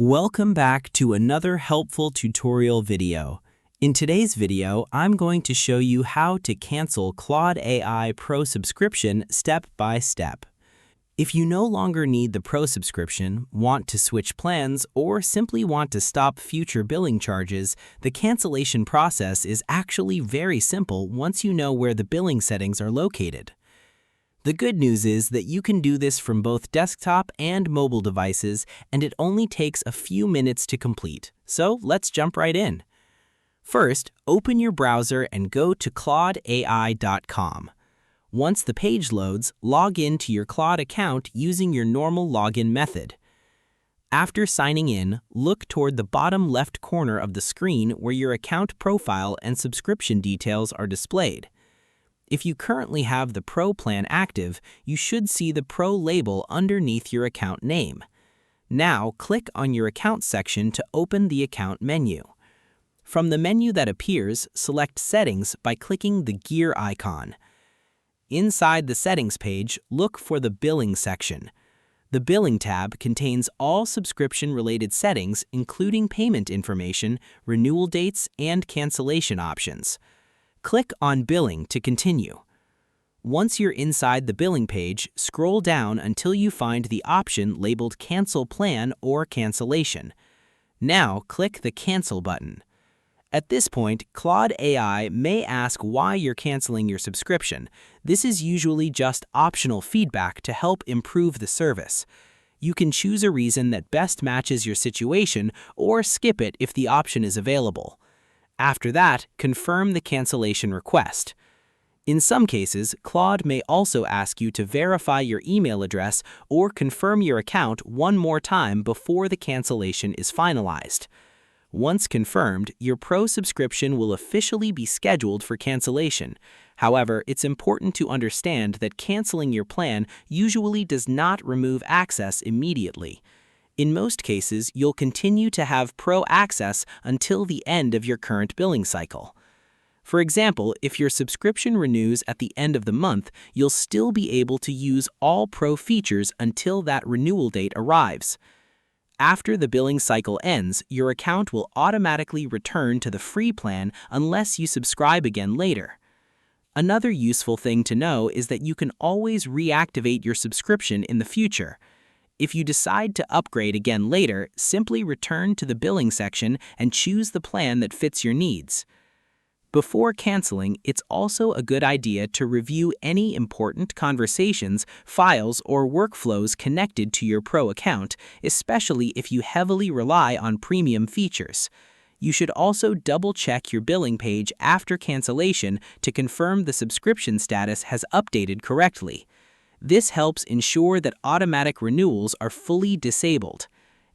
Welcome back to another helpful tutorial video. In today's video, I'm going to show you how to cancel Claude AI Pro subscription step by step. If you no longer need the Pro subscription, want to switch plans, or simply want to stop future billing charges, the cancellation process is actually very simple once you know where the billing settings are located. The good news is that you can do this from both desktop and mobile devices, and it only takes a few minutes to complete. So let's jump right in. First, open your browser and go to claudeai.com. Once the page loads, log in to your Claude account using your normal login method. After signing in, look toward the bottom left corner of the screen where your account profile and subscription details are displayed. If you currently have the Pro plan active, you should see the Pro label underneath your account name. Now, click on your Account section to open the Account menu. From the menu that appears, select Settings by clicking the gear icon. Inside the Settings page, look for the Billing section. The Billing tab contains all subscription-related settings, including payment information, renewal dates, and cancellation options. Click on Billing to continue. Once you're inside the billing page, scroll down until you find the option labeled Cancel Plan or Cancellation. Now, click the Cancel button. At this point, Claude AI may ask why you're canceling your subscription. This is usually just optional feedback to help improve the service. You can choose a reason that best matches your situation or skip it if the option is available. After that, confirm the cancellation request. In some cases, Claude may also ask you to verify your email address or confirm your account one more time before the cancellation is finalized. Once confirmed, your Pro subscription will officially be scheduled for cancellation. However, it's important to understand that canceling your plan usually does not remove access immediately. In most cases, you'll continue to have Pro access until the end of your current billing cycle. For example, if your subscription renews at the end of the month, you'll still be able to use all Pro features until that renewal date arrives. After the billing cycle ends, your account will automatically return to the free plan unless you subscribe again later. Another useful thing to know is that you can always reactivate your subscription in the future. If you decide to upgrade again later, simply return to the billing section and choose the plan that fits your needs. Before canceling, it's also a good idea to review any important conversations, files, or workflows connected to your Pro account, especially if you heavily rely on premium features. You should also double-check your billing page after cancellation to confirm the subscription status has updated correctly. This helps ensure that automatic renewals are fully disabled.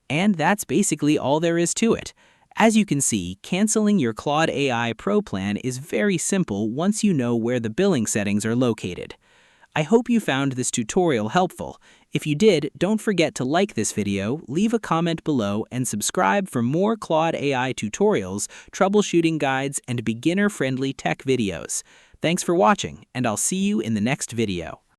And that's basically all there is to it. As you can see, canceling your Claude AI Pro plan is very simple once you know where the billing settings are located. I hope you found this tutorial helpful. If you did, don't forget to like this video, leave a comment below, and subscribe for more Claude AI tutorials, troubleshooting guides, and beginner-friendly tech videos. Thanks for watching, and I'll see you in the next video.